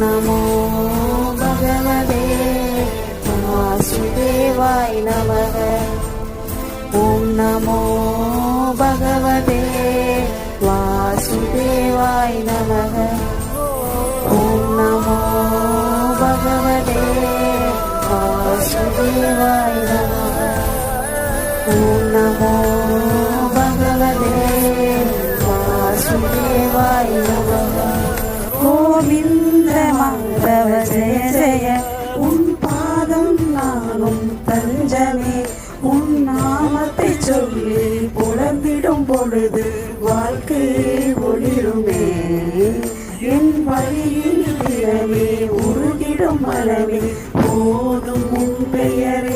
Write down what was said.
நமோ பகவதே வாசுதேவாய நமக. ஓம் நமோ பகவதே வாசுதேவாய நமக. ஓம் நமோ பகவதே வாசுதேவாய நமக. ஓம் நமோ பகவதே வாசுதேவாய நமக. கோவிந்த மாதவ ஜெய ஜெய, உன் பாதம் நானும் தஞ்சமே. உன் நாமத்தை சொல்லி புலம்பிடும் பொழுது வாழ்க்கை ஒளிருமே. என் வழியில் திறமே உருகிடும் மனமே போதும் உன் பெயரே